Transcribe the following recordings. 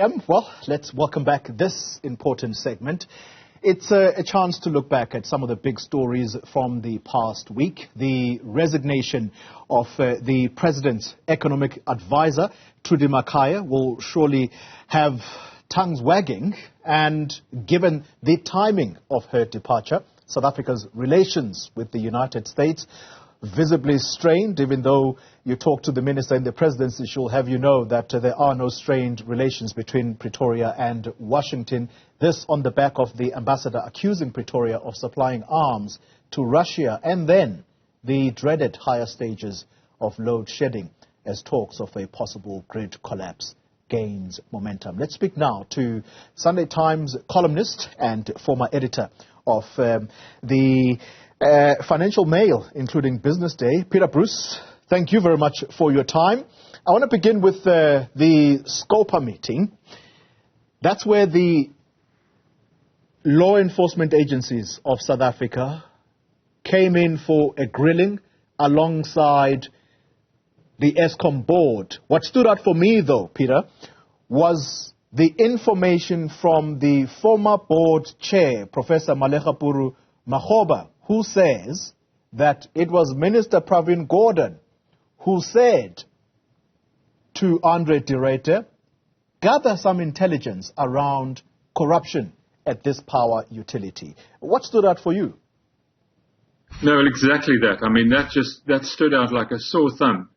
Well, let's welcome back this important segment. It's a chance to look back at some of the big stories from the past week. The resignation of the President's economic advisor, Trudy Makaya, will surely have tongues wagging. And given the timing of her departure, South Africa's relations with the United States visibly strained. Even though you talk to the minister in the presidency, she'll have you know that there are no strained relations between Pretoria and Washington. This on the back of the ambassador accusing Pretoria of supplying arms to Russia, and then the dreaded higher stages of load shedding as talks of a possible grid collapse gains momentum. Let's speak now to Sunday Times columnist and former editor of the Financial Mail, including Business Day, Peter Bruce. Thank you very much for your time. I want to begin with the SCOPA meeting. That's where the law enforcement agencies of South Africa came in for a grilling alongside the Eskom board. What stood out for me, though, Peter, was the information from the former board chair, Professor Malekapuru Makgoba, who says that it was Minister Pravin Gordhan who said to Andre de Ruyter, gather some intelligence around corruption at this power utility. What stood out for you? No, exactly that. I mean, that stood out like a sore thumb.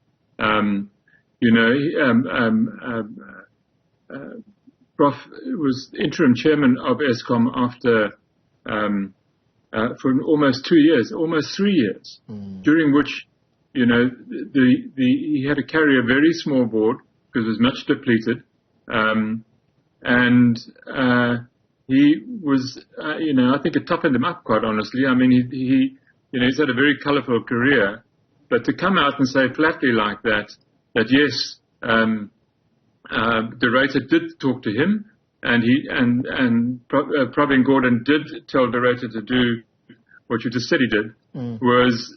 Prof was interim chairman of Eskom after for almost 2 years, almost 3 years, during which, he had to carry a very small board because it was much depleted, and he was, I think it toughened him up, quite honestly. I mean, he's had a very colourful career, but to come out and say flatly like that yes, de Ruyter did talk to him, and Pravin Gordhan did tell de Ruyter to do what you just said he did, was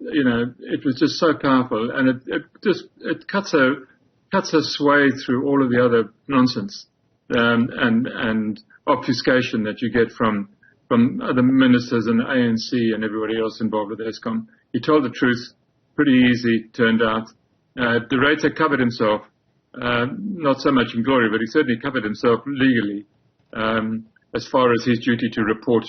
it was just so powerful, and it cuts a sway through all of the other nonsense and obfuscation that you get from other ministers and the ANC and everybody else involved with Eskom. He told the truth, pretty easy, turned out. De Ruyter covered himself. Not so much in glory, but he certainly covered himself legally as far as his duty to report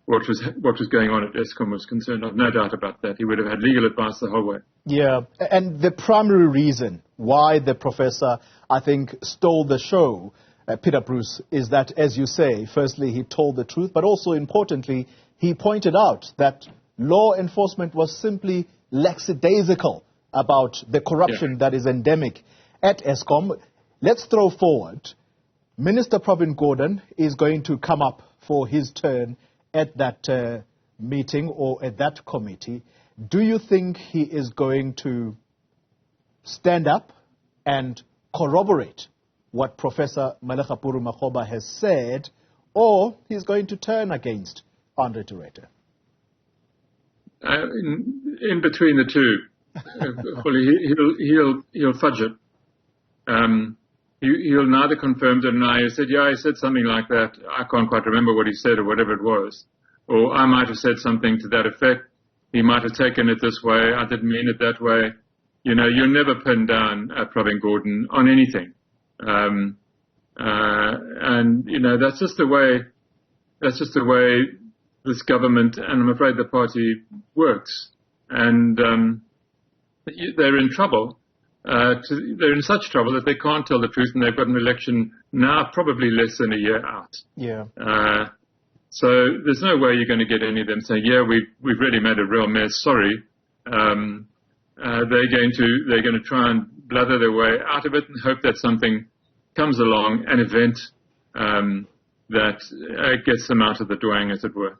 what was going on at Eskom was concerned. I've no doubt about that. He would have had legal advice the whole way. Yeah, and the primary reason why the professor, I think, stole the show, Peter Bruce, is that, as you say, firstly, he told the truth, but also importantly, he pointed out that law enforcement was simply lackadaisical about the corruption that is endemic at Eskom. Let's throw forward. Minister Pravin Gordhan is going to come up for his turn at that meeting or at that committee. Do you think he is going to stand up and corroborate what Professor Malekapuru Makgoba has said, or he's going to turn against Andre de Ruyter? In between the two. He'll fudge it. He'll neither confirm or deny. He said, yeah, he said something like that. I can't quite remember what he said or whatever it was. Or I might have said something to that effect. He might have taken it this way. I didn't mean it that way. You'll never pin down Pravin Gordhan on anything. That's just the way this government, and I'm afraid the party, works. And they're in trouble. They're in such trouble that they can't tell the truth, and they've got an election now probably less than a year out. Yeah. So there's no way you're going to get any of them saying, yeah, we've really made a real mess, sorry. They're going to try and blather their way out of it and hope that something comes along, an event that gets them out of the dwang, as it were.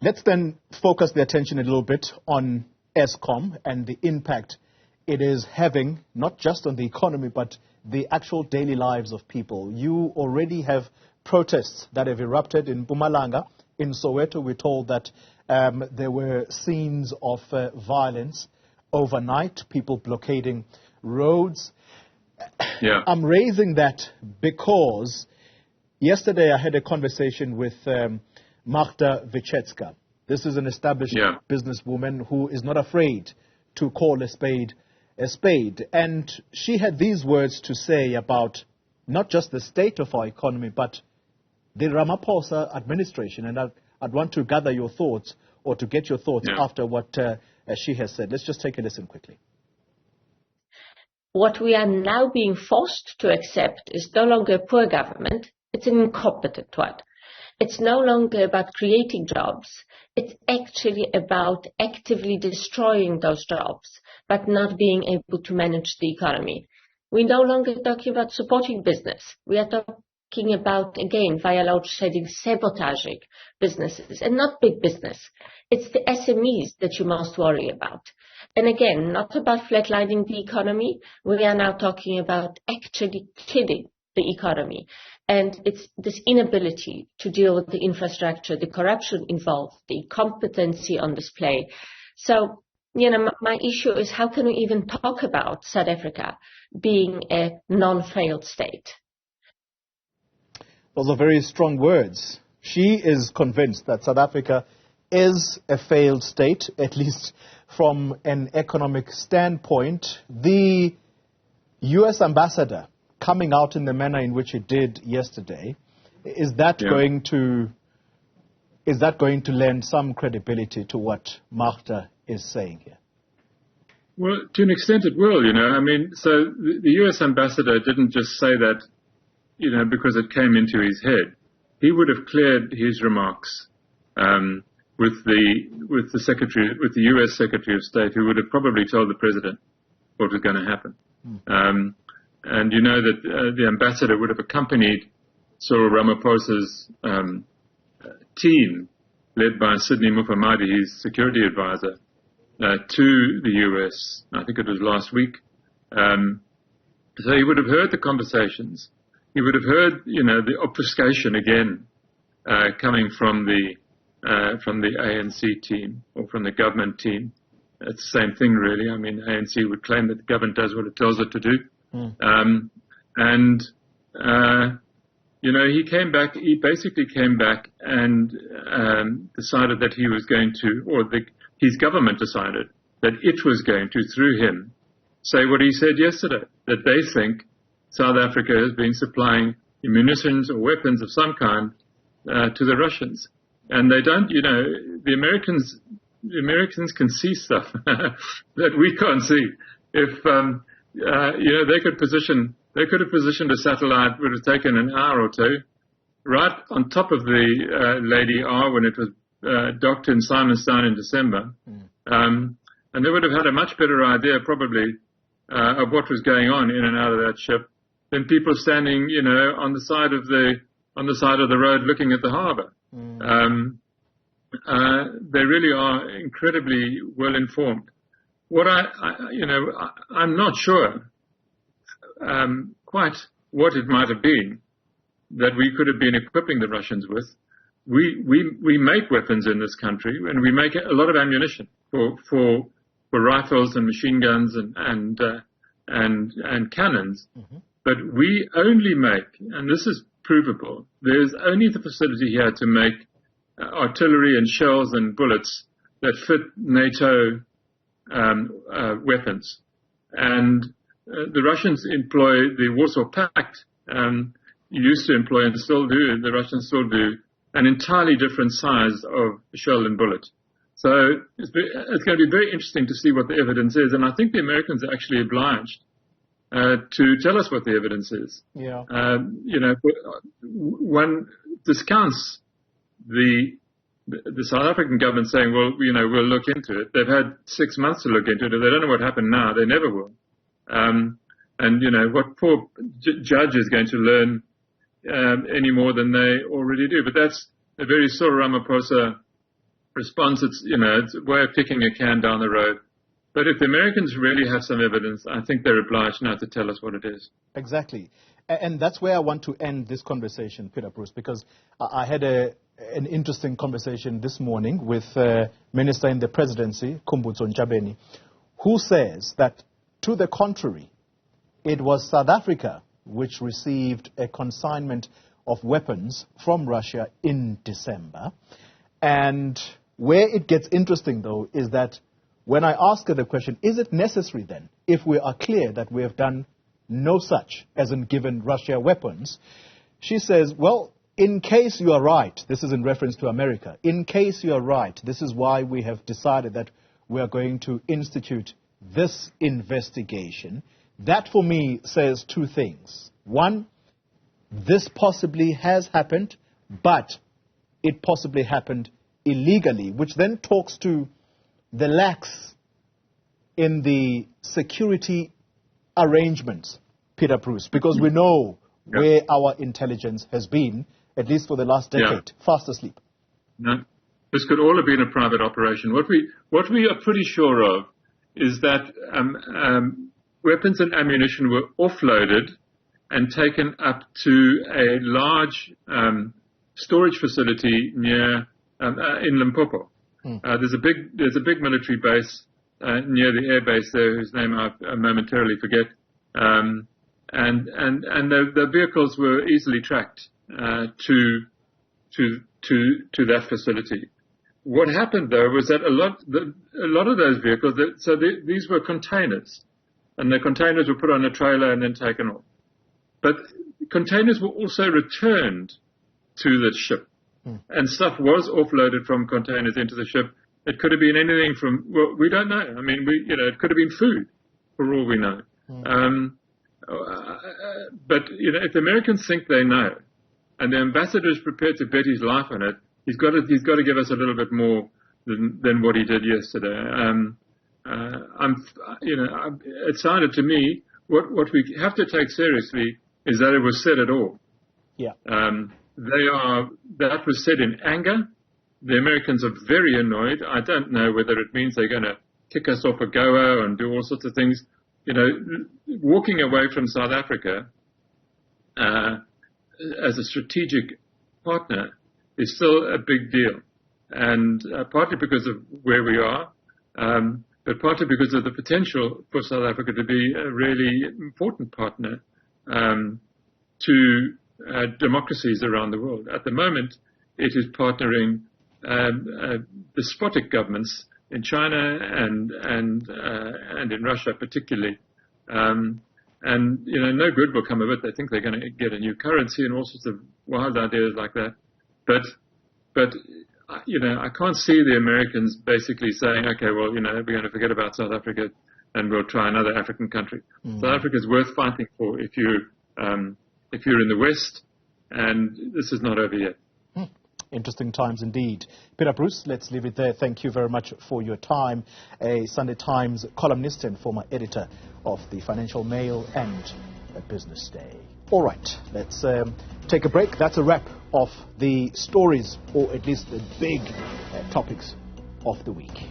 Let's then focus the attention a little bit on Eskom and the impact it is having, not just on the economy, but the actual daily lives of people. You already have protests that have erupted in Mpumalanga. In Soweto, we're told that there were scenes of violence overnight, people blockading roads. Yeah. I'm raising that because yesterday I had a conversation with Magda Wyszecka. This is an established businesswoman who is not afraid to call a spade a spade. And she had these words to say about not just the state of our economy, but the Ramaphosa administration. And I'd want to gather your thoughts, or to get your thoughts after what she has said. Let's just take a listen quickly. What we are now being forced to accept is no longer a poor government, it's an incompetent one. It's no longer about creating jobs, it's actually about actively destroying those jobs, but not being able to manage the economy. We're no longer talking about supporting business. We are talking about, again, via load shedding, sabotaging businesses, and not big business. It's the SMEs that you must worry about. And again, not about flatlining the economy. We are now talking about actually killing the economy. And it's this inability to deal with the infrastructure, the corruption involved, the incompetency on display. So, my issue is, how can we even talk about South Africa being a non-failed state? Those are very strong words. She is convinced that South Africa is a failed state, at least from an economic standpoint. The U.S. ambassador coming out in the manner in which it did yesterday, is that going to lend some credibility to what Magda is saying here? Well, to an extent it will, I mean, so the U.S. ambassador didn't just say that, because it came into his head. He would have cleared his remarks with the U.S. Secretary of State, who would have probably told the president what was going to happen. And you know that the ambassador would have accompanied Cyril Ramaphosa's team, led by Sidney Mufamadi, his security advisor, to the U.S. I think it was last week. So he would have heard the conversations. He would have heard, the obfuscation again coming from the ANC team or from the government team. It's the same thing, really. I mean, ANC would claim that the government does what it tells it to do. He came back. He basically came back and decided that he was going to, or his government decided that it was going to, through him, say what he said yesterday, that they think South Africa has been supplying munitions or weapons of some kind to the Russians. And they don't, the Americans can see stuff that we can't see. If, they could have positioned a satellite, would have taken an hour or two, right on top of the Lady R when it was docked in Simonstown in December. And they would have had a much better idea, probably, of what was going on in and out of that ship than people standing, on the side of the road looking at the harbour. They really are incredibly well informed. What I'm not sure quite what it might have been that we could have been equipping the Russians with. We make weapons in this country, and we make a lot of ammunition for rifles and machine guns and cannons. But we only make, and this is provable, there's only the facility here to make artillery and shells and bullets that fit NATO weapons. And the Russians employ, the Warsaw Pact used to employ, and still do, the Russians still do, an entirely different size of shell and bullet. So it's going to be very interesting to see what the evidence is. And I think the Americans are actually obliged to tell us what the evidence is. One discounts the South African government saying, well, we'll look into it. They've had 6 months to look into it. If they don't know what happened now, they never will. And what poor judge is going to learn any more than they already do. But that's a very Cyril Ramaphosa response. It's a way of kicking a can down the road. But if the Americans really have some evidence, I think they're obliged now to tell us what it is. Exactly. And that's where I want to end this conversation, Peter Bruce, because I had an interesting conversation this morning with Minister in the Presidency, Khumbudzo Ntshabeni, who says that, to the contrary, it was South Africa which received a consignment of weapons from Russia in December. And where it gets interesting, though, is that when I ask her the question, is it necessary then, if we are clear that we have done no such, as in given Russia weapons, she says, well, in case you are right, this is in reference to America, in case you are right, this is why we have decided that we are going to institute this investigation. That, for me, says two things. One, this possibly has happened, but it possibly happened illegally, which then talks to the lax in the security arrangements, Peter Bruce, because we know where our intelligence has been, at least for the last decade, fast asleep. No, this could all have been a private operation. What we are pretty sure of is that weapons and ammunition were offloaded and taken up to a large storage facility near in Limpopo. There's a big military base near the air base there, whose name I momentarily forget. And the vehicles were easily tracked to that facility. What happened, though, was that a lot of those vehicles, these were containers, and the containers were put on a trailer and then taken off. But containers were also returned to the ship, and stuff was offloaded from containers into the ship. It could have been anything from, well, we don't know. I mean, it could have been food, for all we know. But if the Americans think they know, and the ambassador is prepared to bet his life on it, he's got to give us a little bit more than what he did yesterday. It sounded to me what we have to take seriously is that it was said at all. Yeah. That was said in anger. The Americans are very annoyed. I don't know whether it means they're going to kick us off a goa and do all sorts of things. Walking away from South Africa as a strategic partner is still a big deal, and partly because of where we are, but partly because of the potential for South Africa to be a really important partner to democracies around the world. At the moment, it is partnering despotic governments in China and in Russia particularly. No good will come of it. They think they're going to get a new currency and all sorts of wild ideas like that. But I can't see the Americans basically saying, okay, well, we're going to forget about South Africa and we'll try another African country. South Africa is worth fighting for if you're in the West, and this is not over yet. Interesting times indeed. Peter Bruce, let's leave it there. Thank you very much for your time. A Sunday Times columnist and former editor of the Financial Mail and Business Day. All right, let's take a break. That's a wrap of the stories, or at least the big topics of the week.